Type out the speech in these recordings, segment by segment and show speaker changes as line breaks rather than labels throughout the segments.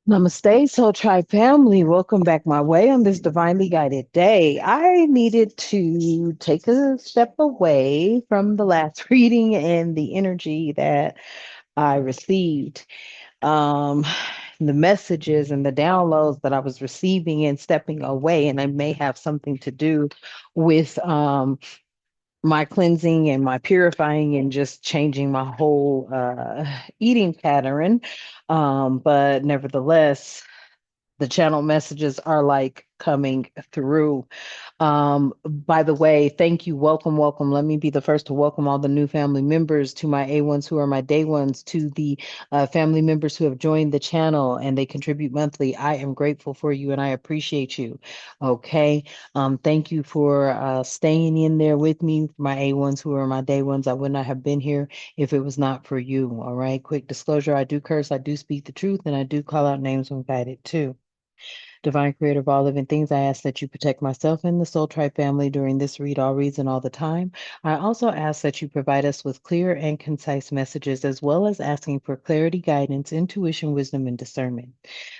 Namaste, Soul Tribe family. Welcome back my way on this divinely guided day. I needed to take a step away from the last reading and the energy that I received. Um, the messages and the downloads that I was receiving and stepping away, and I may have something to do with my cleansing and my purifying and just changing my whole eating pattern. But nevertheless, the channel messages are like coming through. By the way, thank you. Welcome, welcome. Let me be the first to welcome all the new family members, to my A1s who are my day ones, to the family members who have joined the channel and they contribute monthly. I am grateful for you and I appreciate you. Okay. Thank you for staying in there with me, my A1s who are my day ones. I would not have been here if it was not for you. All right. Quick disclosure, I do curse, I do speak the truth, and I do call out names when guided too. Divine Creator of all living things, I ask that you protect myself and the Soul Tribe family during this read, all reads, and all the time. I also ask that you provide us with clear and concise messages, as well as asking for clarity, guidance, intuition, wisdom, and discernment.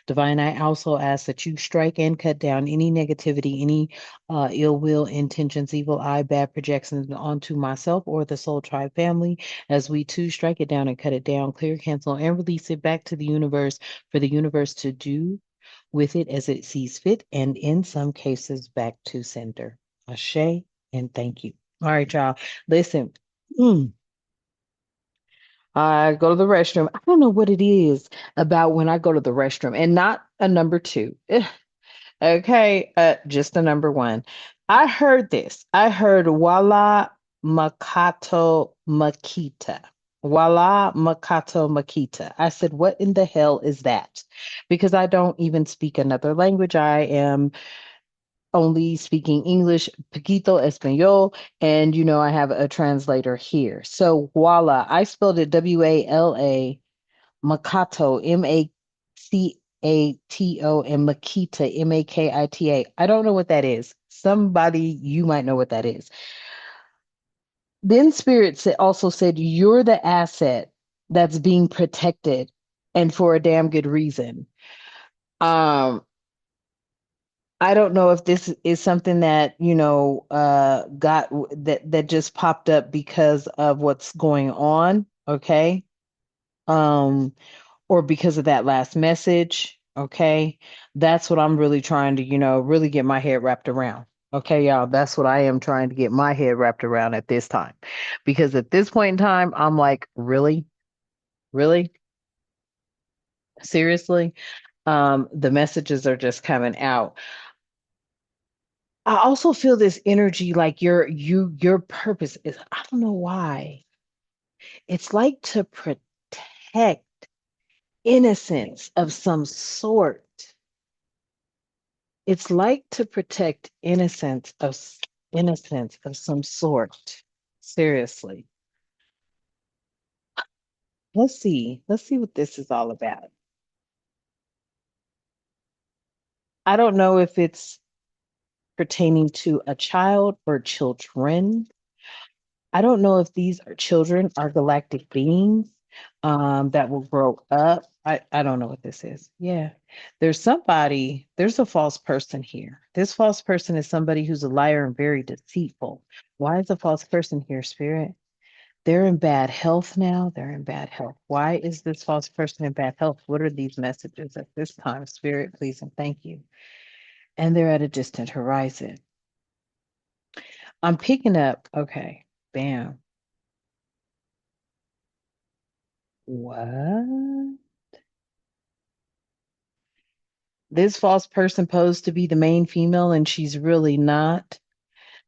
Divine, I also ask that you strike and cut down any negativity, any ill will, intentions, evil eye, bad projections onto myself or the Soul Tribe family, as we too strike it down and cut it down, clear, cancel, and release it back to the universe for the universe to do with it as it sees fit, and in some cases, back to sender. Ashe, and thank you. All right, y'all. Listen, mm, I go to the restroom. I don't know what it is about when I go to the restroom and not a number two. Okay, just a number one. I heard this. I heard Wala Makato Makita. Wala Makato Makita. I said, what in the hell is that? Because I don't even speak another language. I am only speaking English, poquito español, and I have a translator here. So Wala, I spelled it Wala, Makato, Macato, and Makita, Makita. I don't know what that is. Somebody, you might know what that is. Then also said, you're the asset that's being protected and for a damn good reason. Um, I don't know if this is something that, that just popped up because of what's going on, okay? Um, or because of that last message. Okay. That's what I'm really trying to, really get my head wrapped around. Okay, y'all. That's what I am trying to get my head wrapped around at this time. Because at this point in time, I'm like, really? Really? Seriously? The messages are just coming out. I also feel this energy like your purpose is, I don't know why. It's like to protect innocence of some sort. It's like to protect innocence of some sort. Seriously. Let's see. Let's see what this is all about. I don't know if it's pertaining to a child or children. I don't know if these are children are galactic beings that will grow up. I don't know what this is. Yeah. There's a false person here. This false person is somebody who's a liar and very deceitful. Why is a false person here, Spirit? They're in bad health now. They're in bad health. Why is this false person in bad health? What are these messages at this time? Spirit, please and thank you. And they're at a distant horizon. I'm picking up, okay, bam. What? This false person posed to be the main female and she's really not.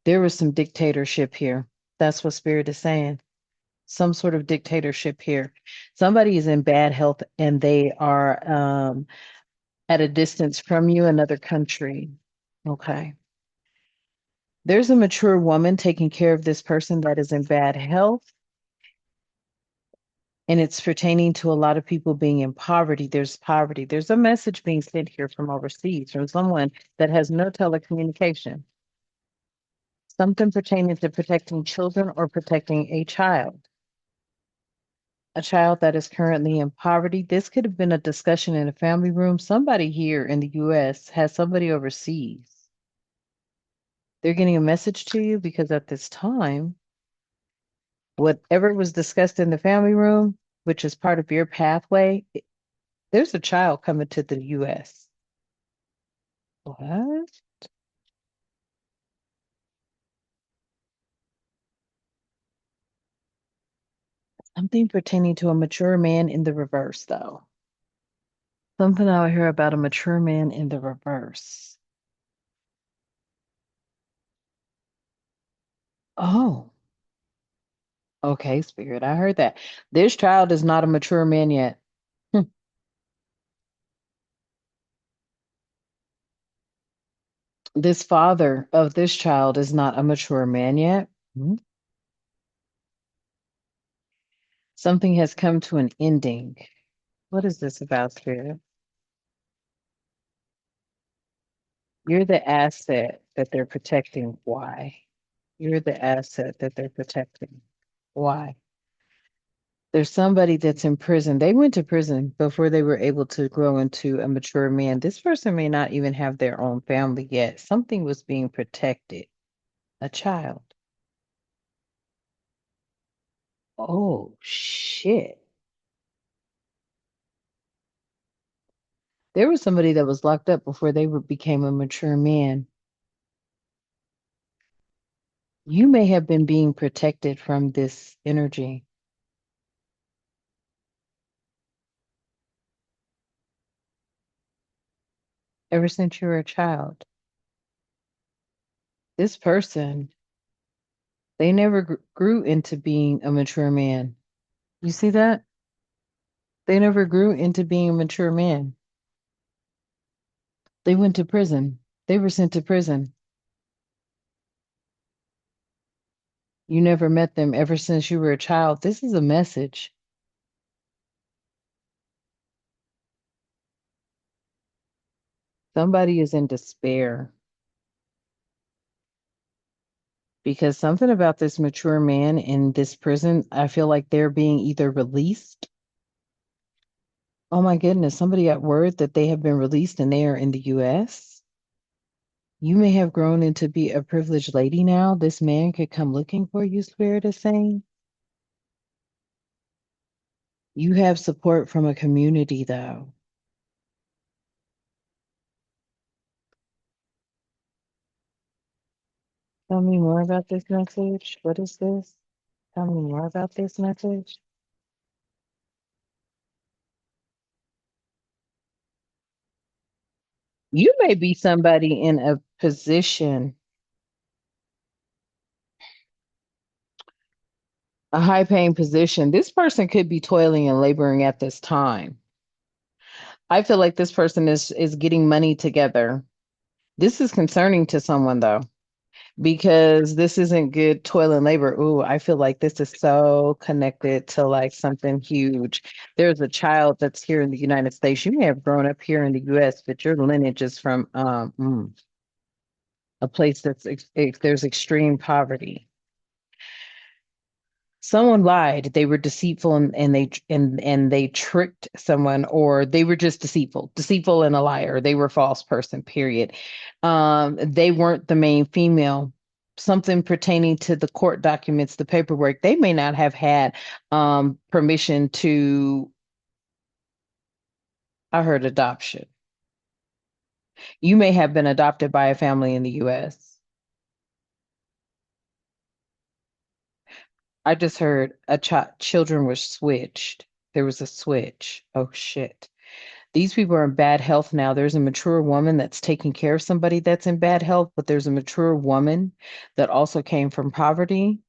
There was some dictatorship here. That's what Spirit is saying. Some sort of dictatorship here. Somebody is in bad health and they are at a distance from you, another country. Okay. There's a mature woman taking care of this person that is in bad health, and it's pertaining to a lot of people being in poverty. There's poverty. There's a message being sent here from overseas from someone that has no telecommunication. Something pertaining to protecting children or protecting a child. A child that is currently in poverty. This could have been a discussion in a family room. Somebody here in the US has somebody overseas. They're getting a message to you because at this time, whatever was discussed in the family room, which is part of your pathway, there's a child coming to the US. What? Something pertaining to a mature man in the reverse, though. Something I would hear about a mature man in the reverse. Oh, okay, Spirit. I heard that. This child is not a mature man yet. Hmm. This father of this child is not a mature man yet. Hmm. Something has come to an ending. What is this about, Spirit? You're the asset that they're protecting. Why? You're the asset that they're protecting. Why? There's somebody that's in prison. They went to prison before they were able to grow into a mature man. This person may not even have their own family yet. Something was being protected. A child. Oh, shit. There was somebody that was locked up before they became a mature man. You may have been being protected from this energy ever since you were a child. This person, they never grew into being a mature man. You see that? They never grew into being a mature man. They went to prison. They were sent to prison. You never met them ever since you were a child. This is a message. Somebody is in despair because something about this mature man in this prison, I feel like they're being either released. Oh my goodness, somebody got word that they have been released and they are in the US. You may have grown into be a privileged lady now. This man could come looking for you, Spirit is saying. You have support from a community, though. Tell me more about this message. What is this? Tell me more about this message. You may be somebody in a position, a high paying position. This person could be toiling and laboring at this time. I feel like this person is getting money together. This is concerning to someone though, because this isn't good toil and labor. Ooh, I feel like this is so connected to like something huge. There's a child that's here in the United States. You may have grown up here in the US, but your lineage is from a place that's there's extreme poverty. Someone lied. They were deceitful and they tricked someone, or they were just deceitful and a liar. They were a false person, period. They weren't the main female. Something pertaining to the court documents, the paperwork, they may not have had permission to, I heard adoption. You may have been adopted by a family in the US. I just heard children were switched. There was a switch. Oh shit. These people are in bad health now. There's a mature woman that's taking care of somebody that's in bad health, but there's a mature woman that also came from poverty.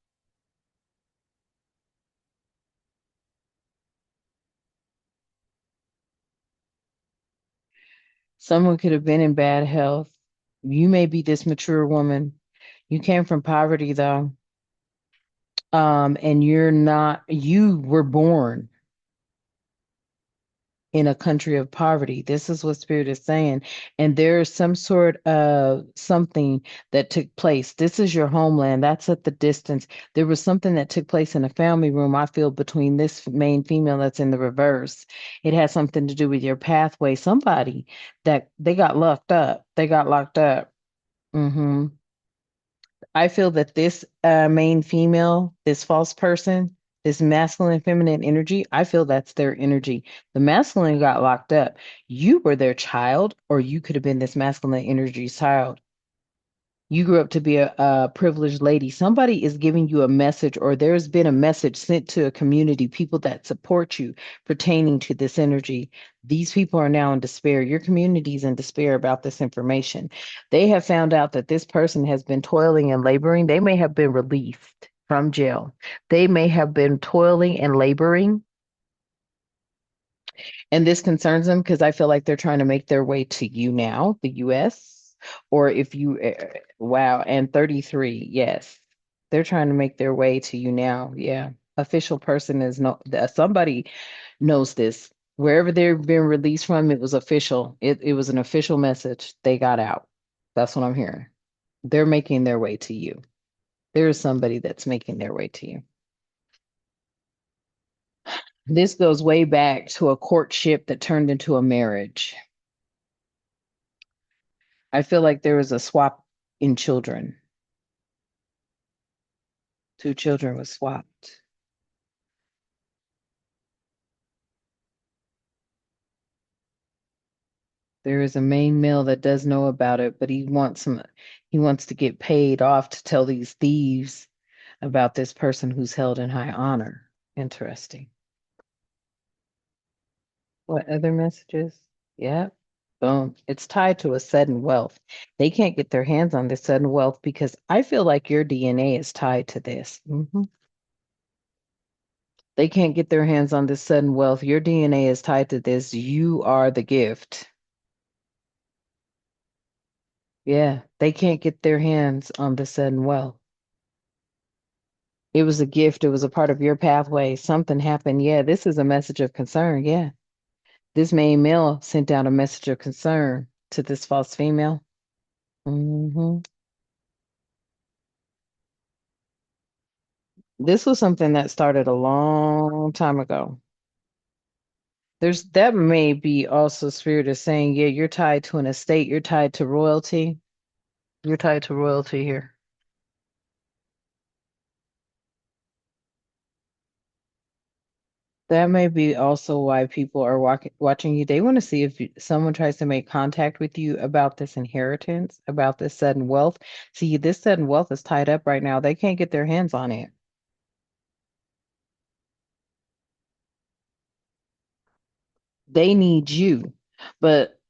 Someone could have been in bad health. You may be this mature woman. You came from poverty though. And you were born. in a country of poverty. This is what Spirit is saying. And there is some sort of something that took place. This is your homeland. That's at the distance. There was something that took place in a family room, I feel, between this main female that's in the reverse. It has something to do with your pathway. Somebody that they got locked up. They got locked up. Hmm. I feel that this main female, this false person, this masculine and feminine energy, I feel that's their energy. The masculine got locked up. You were their child, or you could have been this masculine energy's child. You grew up to be a privileged lady. Somebody is giving you a message, or there's been a message sent to a community, people that support you pertaining to this energy. These people are now in despair. Your community's in despair about this information. They have found out that this person has been toiling and laboring. They may have been released from jail. They may have been toiling and laboring, and this concerns them because I feel like they're trying to make their way to you now, the US. Or if you, wow, and 33, yes. They're trying to make their way to you now. Yeah. Official person is no, somebody knows this. Wherever they've been released from, it was official. It was an official message. They got out. That's what I'm hearing. They're making their way to you. There is somebody that's making their way to you. This goes way back to a courtship that turned into a marriage. I feel like there was a swap in children. Two children was swapped. There is a main male that does know about it, but he wants to get paid off to tell these thieves about this person who's held in high honor. Interesting. What other messages? Yeah. Boom. It's tied to a sudden wealth. They can't get their hands on this sudden wealth because I feel like your DNA is tied to this. They can't get their hands on this sudden wealth. Your DNA is tied to this. You are the gift. Yeah, they can't get their hands on the sudden wealth. It was a gift. It was a part of your pathway. Something happened. Yeah, this is a message of concern. Yeah. This main male sent out a message of concern to this false female. Hmm. This was something that started a long time ago. There's that may be also spirit is saying, yeah, you're tied to an estate, you're tied to royalty. You're tied to royalty here. That may be also why people are watching you. They want to see if someone tries to make contact with you about this inheritance, about this sudden wealth. See, this sudden wealth is tied up right now. They can't get their hands on it. They need you, but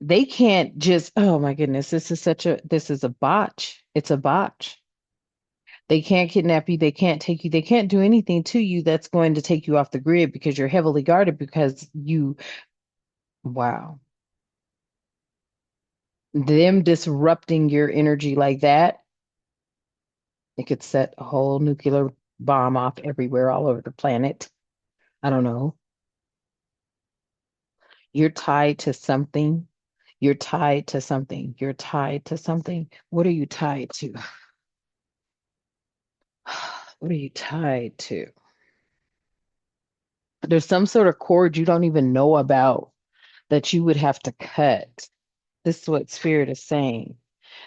they can't just, oh my goodness, this is a botch. It's a botch. They can't kidnap you. They can't take you. They can't do anything to you that's going to take you off the grid because you're heavily guarded because wow. Them disrupting your energy like that, it could set a whole nuclear bomb off everywhere all over the planet. I don't know. You're tied to something. You're tied to something. You're tied to something. What are you tied to? What are you tied to? There's some sort of cord you don't even know about that you would have to cut. This is what Spirit is saying.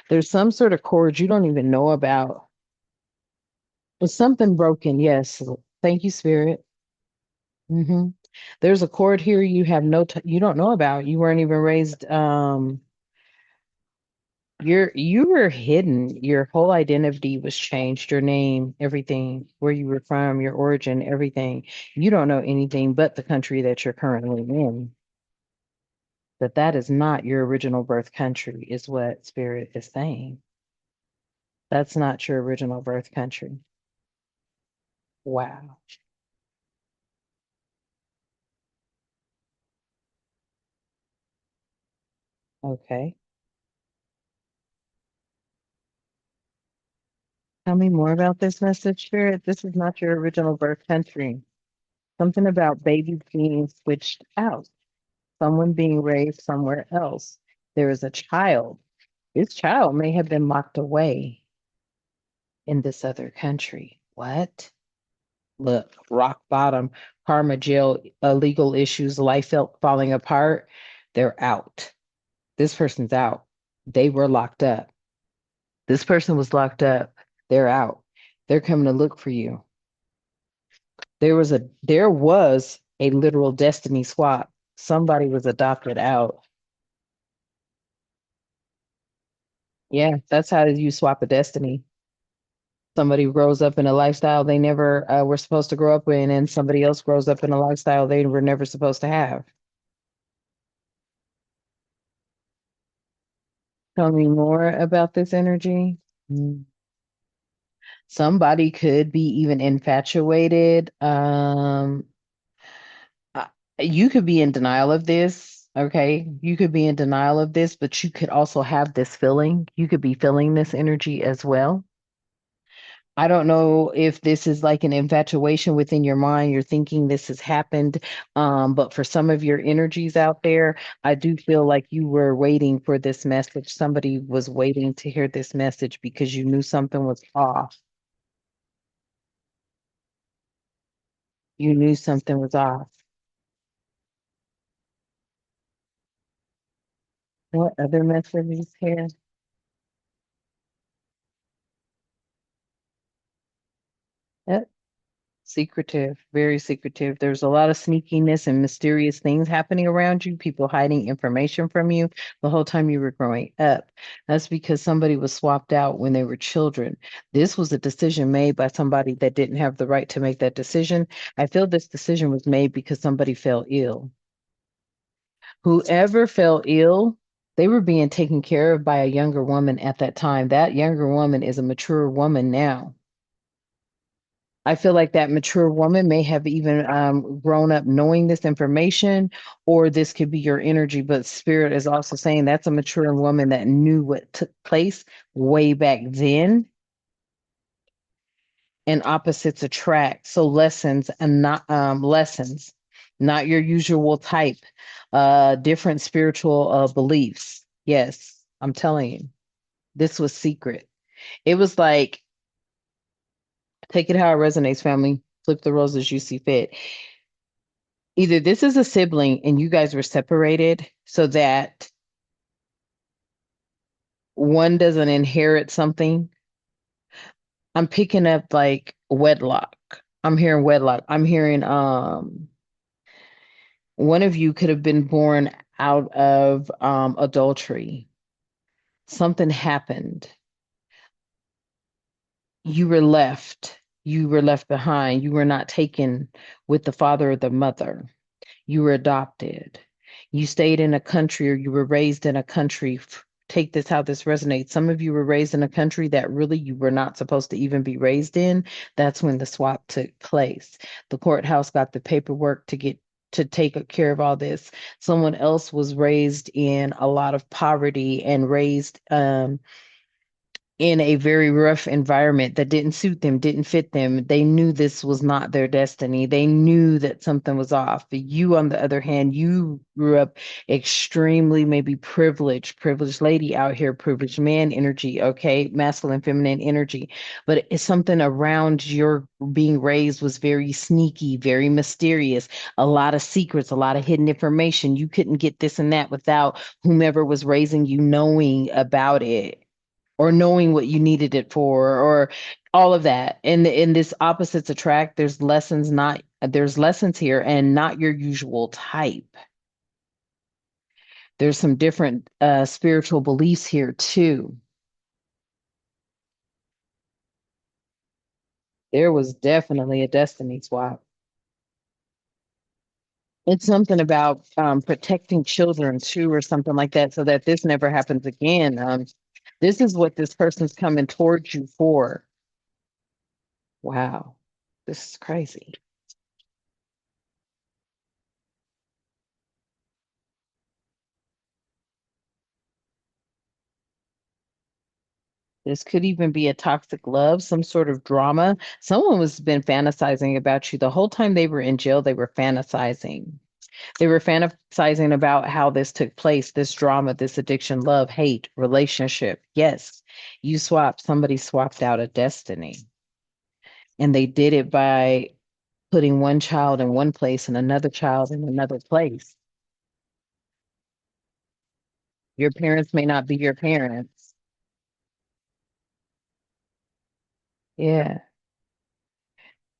There's some sort of cord you don't even know about. There's something broken. Yes. Thank you, Spirit. Hmm. There's a cord here you have you don't know about. You weren't even raised. You were hidden. Your whole identity was changed. Your name, everything, where you were from, your origin, everything. You don't know anything but the country that you're currently in. But that is not your original birth country, is what Spirit is saying. That's not your original birth country. Wow. Okay. Tell me more about this message, Spirit. This is not your original birth country. Something about babies being switched out. someone being raised somewhere else. There is a child. This child may have been locked away in this other country. What? Look, rock bottom, karma, jail, legal issues, life felt falling apart. They're out. This person's out. They were locked up. This person was locked up. They're out. They're coming to look for you. There was a literal destiny swap. Somebody was adopted out. Yeah, that's how you swap a destiny. Somebody grows up in a lifestyle they never were supposed to grow up in, and somebody else grows up in a lifestyle they were never supposed to have. Tell me more about this energy. Mm. Somebody could be even infatuated. Uh, you could be in denial of this. Okay. You could be in denial of this, but you could also have this feeling. You could be feeling this energy as well. I don't know if this is like an infatuation within your mind. You're thinking this has happened. But for some of your energies out there, I do feel like you were waiting for this message. Somebody was waiting to hear this message because you knew something was off. You knew something was off. What other messages here? Yep. Secretive, very secretive. There's a lot of sneakiness and mysterious things happening around you, people hiding information from you the whole time you were growing up. That's because somebody was swapped out when they were children. This was a decision made by somebody that didn't have the right to make that decision. I feel this decision was made because somebody fell ill. Whoever fell ill, they were being taken care of by a younger woman at that time. That younger woman is a mature woman now. I feel like that mature woman may have even grown up knowing this information, or this could be your energy. But Spirit is also saying that's a mature woman that knew what took place way back then, and opposites attract. So lessons, not your usual type, different spiritual beliefs. Yes, I'm telling you, this was secret. It was like, take it how it resonates, family. Flip the roles as you see fit. Either this is a sibling and you guys were separated so that one doesn't inherit something. I'm picking up like wedlock. I'm hearing wedlock. I'm hearing one of you could have been born out of adultery. Something happened. You were left. You were left behind. You were not taken with the father or the mother. You were adopted. You stayed in a country, or you were raised in a country. Take this how this resonates. Some of you were raised in a country that really you were not supposed to even be raised in. That's when the swap took place. The courthouse got the paperwork to take care of all this. Someone else was raised in a lot of poverty and raised in a very rough environment that didn't suit them, didn't fit them. They knew this was not their destiny. They knew that something was off. But you, on the other hand, you grew up extremely maybe privileged lady out here, privileged man energy, okay, masculine, feminine energy. But it's something around your being raised was very sneaky, very mysterious, a lot of secrets, a lot of hidden information. You couldn't get this and that without whomever was raising you knowing about it, or knowing what you needed it for, or all of that. And in this opposites attract, there's lessons here and not your usual type. There's some different spiritual beliefs here too. There was definitely a destiny swap. It's something about protecting children too, or something like that, so that this never happens again. This is what this person's coming towards you for. Wow, this is crazy. This could even be a toxic love, some sort of drama. Someone was been fantasizing about you the whole time they were in jail. They were fantasizing. They were fantasizing about how this took place, this drama, this addiction, love, hate, relationship. Yes, you swapped, somebody swapped out a destiny. And they did it by putting one child in one place and another child in another place. Your parents may not be your parents. Yeah.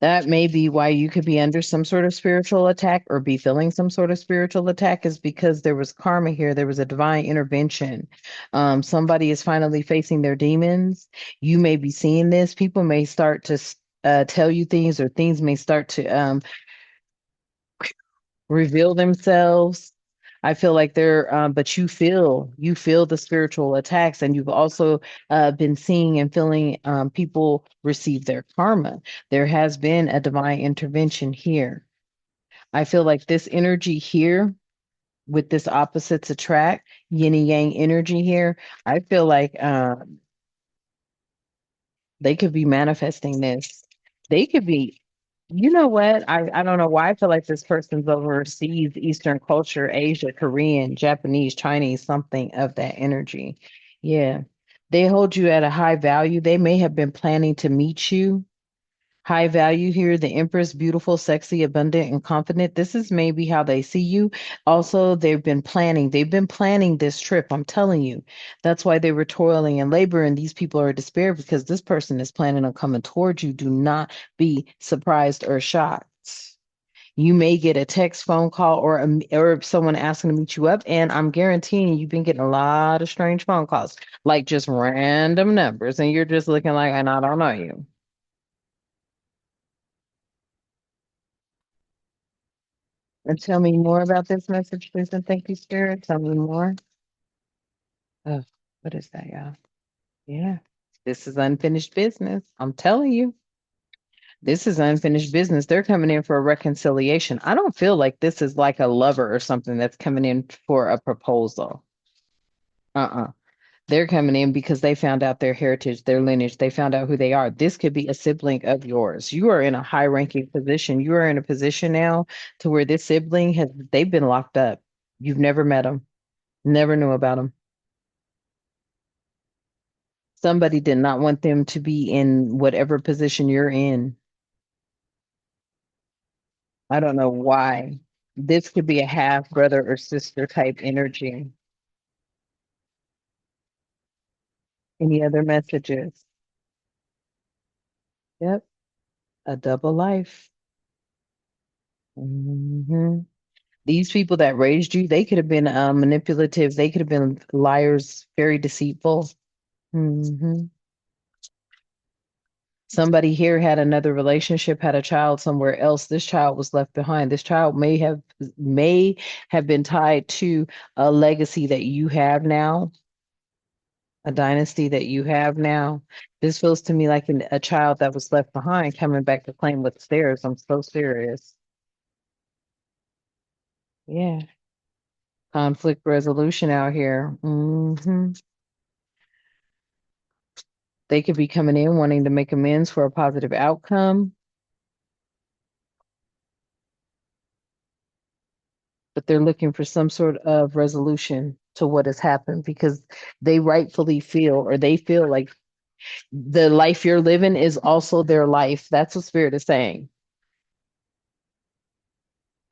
That may be why you could be under some sort of spiritual attack or be feeling some sort of spiritual attack, is because there was karma here. There was a divine intervention. Somebody is finally facing their demons. You may be seeing this. People may start to tell you things, or things may start to reveal themselves. I feel like they're, but you feel the spiritual attacks, and you've also been seeing and feeling people receive their karma. There has been a divine intervention here. I feel like this energy here, with this opposites attract, yin and yang energy here, I feel like they could be manifesting this. They could be, you know what? I don't know why I feel like this person's overseas, Eastern culture, Asia, Korean, Japanese, Chinese, something of that energy. Yeah. They hold you at a high value. They may have been planning to meet you. High value here, the Empress, beautiful, sexy, abundant, and confident. This is maybe how they see you. Also, they've been planning this trip. I'm telling you. That's why they were toiling and labor, and these people are in despair because this person is planning on coming towards you. Do not be surprised or shocked. You may get a text, phone call, or someone asking to meet you up, and I'm guaranteeing you've been getting a lot of strange phone calls, like just random numbers, and you're just looking like, and I don't know you. And tell me more about this message, please, and thank you, Spirit. Tell me more. Oh, what is that, y'all? Yeah. This is unfinished business. I'm telling you, this is unfinished business. They're coming in for a reconciliation. I don't feel like this is like a lover or something that's coming in for a proposal. Uh-uh. They're coming in because they found out their heritage, their lineage. They found out who they are. This could be a sibling of yours. You are in a high ranking position. You are in a position now to where this sibling they've been locked up. You've never met them, never knew about them. Somebody did not want them to be in whatever position you're in. I don't know why. This could be a half brother or sister type energy. Any other messages? Yep, a double life. Hmm. These people that raised you, they could have been manipulative. They could have been liars, very deceitful. Hmm. Somebody here had another relationship, had a child somewhere else. This child was left behind. This child may have been tied to a legacy that you have now, a dynasty that you have now. This feels to me like a child that was left behind coming back to claim what's theirs. I'm so serious. Yeah. Conflict resolution out here. They could be coming in wanting to make amends for a positive outcome, but they're looking for some sort of resolution to what has happened because they rightfully feel, or they feel like the life you're living is also their life. That's what Spirit is saying.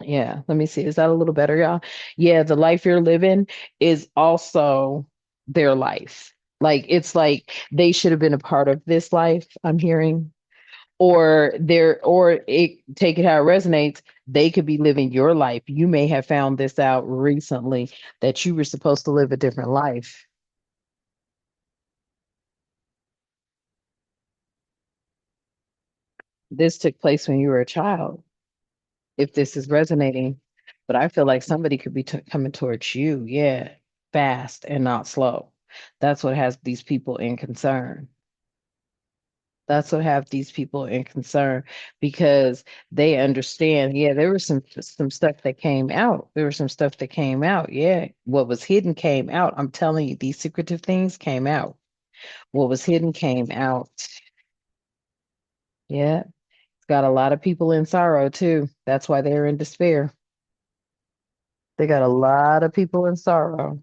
Yeah, let me see. Is that a little better, y'all? Yeah, the life you're living is also their life. Like it's like they should have been a part of this life, I'm hearing. Or it take it how it resonates, they could be living your life. You may have found this out recently that you were supposed to live a different life. This took place when you were a child, if this is resonating. But I feel like somebody could be coming towards you, yeah, fast and not slow. That's what has these people in concern. That's what have these people in concern, because they understand. Yeah, there was some stuff that came out. There was some stuff that came out. Yeah, what was hidden came out. I'm telling you, these secretive things came out. What was hidden came out. Yeah, it's got a lot of people in sorrow too. That's why they're in despair. They got a lot of people in sorrow.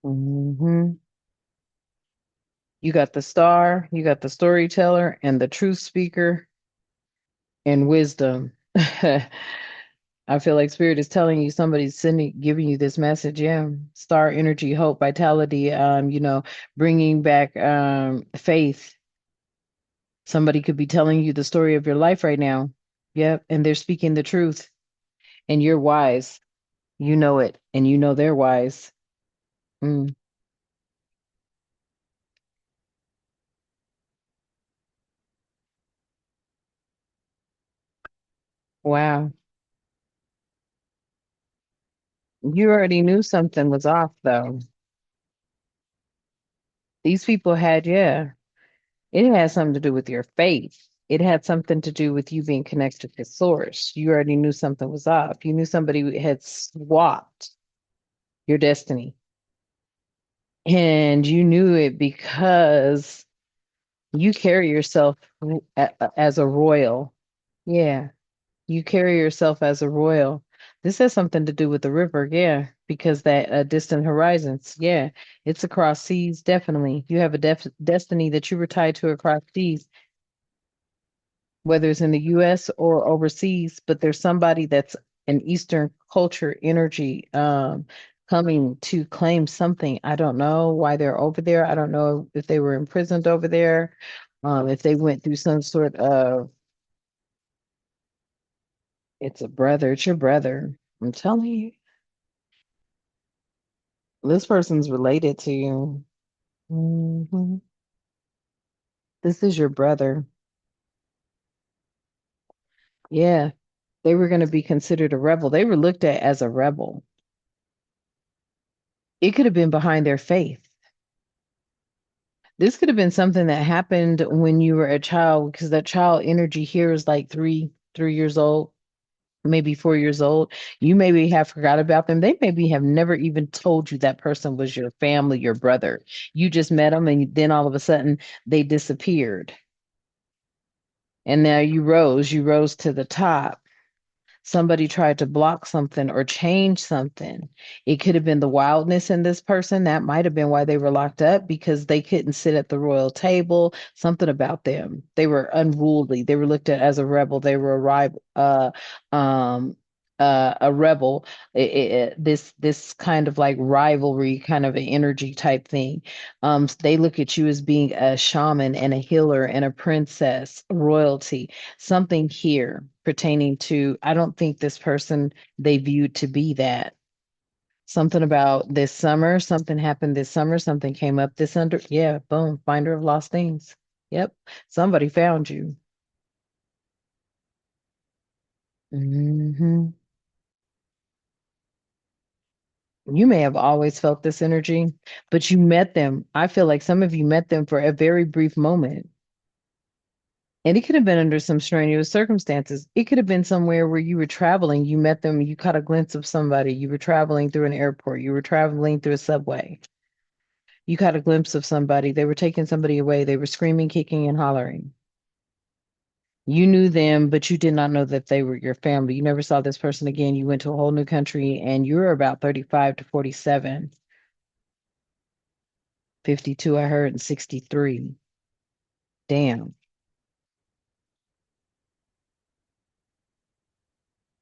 Hmm. You got the star, you got the storyteller, and the truth speaker and wisdom. I feel like spirit is telling you somebody's sending, giving you this message. Yeah. Star energy, hope, vitality, bringing back faith. Somebody could be telling you the story of your life right now. Yep. And they're speaking the truth. And you're wise. You know it. And you know they're wise. Mm, wow. You already knew something was off, though. These people had, yeah, it had something to do with your faith. It had something to do with you being connected to source. You already knew something was off. You knew somebody had swapped your destiny. And you knew it because you carry yourself as a royal. Yeah, you carry yourself as a royal. This has something to do with the river, yeah, because that distant horizons, yeah, it's across seas, definitely. You have a destiny that you were tied to across seas, whether it's in the US or overseas, but there's somebody that's an Eastern culture energy coming to claim something. I don't know why they're over there. I don't know if they were imprisoned over there, if they went through some sort of, it's a brother, it's your brother. I'm telling you, this person's related to you. Hmm. This is your brother. Yeah, they were going to be considered a rebel. They were looked at as a rebel. It could have been behind their faith. This could have been something that happened when you were a child, because that child energy here is like 3 years old, maybe 4 years old. You maybe have forgot about them. They maybe have never even told you that person was your family, your brother. You just met them, and then all of a sudden they disappeared. And now you rose to the top. Somebody tried to block something or change something. It could have been the wildness in this person. That might have been why they were locked up, because they couldn't sit at the royal table. Something about them. They were unruly. They were looked at as a rebel. They were um, a rebel. This kind of like rivalry, kind of an energy type thing. They look at you as being a shaman and a healer and a princess, royalty, something here pertaining to, I don't think this person they viewed to be that. Something about this summer, something happened this summer, something came up this under, yeah, boom, finder of lost things. Yep, somebody found you. Hmm. You may have always felt this energy, but you met them. I feel like some of you met them for a very brief moment. And it could have been under some strenuous circumstances. It could have been somewhere where you were traveling, you met them, you caught a glimpse of somebody, you were traveling through an airport, you were traveling through a subway, you caught a glimpse of somebody, they were taking somebody away, they were screaming, kicking, and hollering. You knew them, but you did not know that they were your family. You never saw this person again. You went to a whole new country and you were about 35 to 47, 52, I heard, and 63. Damn.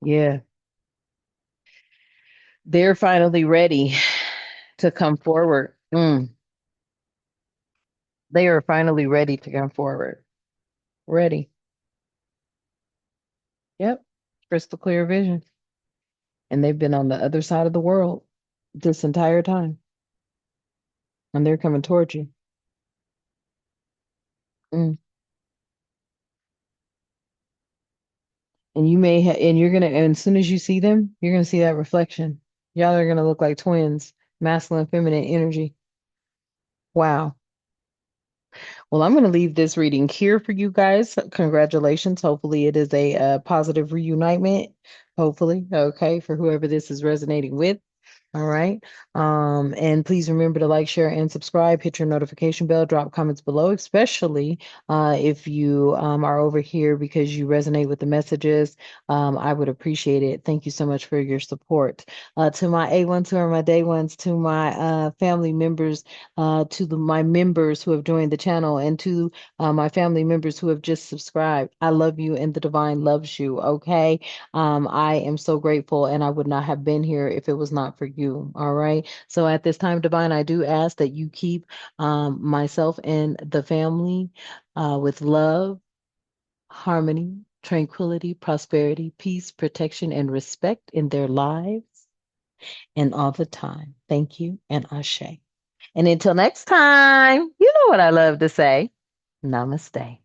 Yeah. They're finally ready to come forward. They are finally ready to come forward. Ready. Yep. Crystal clear vision. And they've been on the other side of the world this entire time. And they're coming towards you. Mm. And and you're gonna, and as soon as you see them, you're gonna see that reflection. Y'all are gonna look like twins, masculine, feminine energy. Wow. Well, I'm gonna leave this reading here for you guys. Congratulations. Hopefully, it is a, positive reunitement. Hopefully, okay, for whoever this is resonating with. All right. And please remember to like, share, and subscribe. Hit your notification bell. Drop comments below, especially if you are over here because you resonate with the messages. I would appreciate it. Thank you so much for your support. To my A1s who are my day ones, to my family members, my members who have joined the channel, and to my family members who have just subscribed. I love you, and the divine loves you. Okay. I am so grateful, and I would not have been here if it was not for you. All right. So at this time, Divine, I do ask that you keep myself and the family with love, harmony, tranquility, prosperity, peace, protection, and respect in their lives and all the time. Thank you, and Ashe. And until next time, you know what I love to say. Namaste.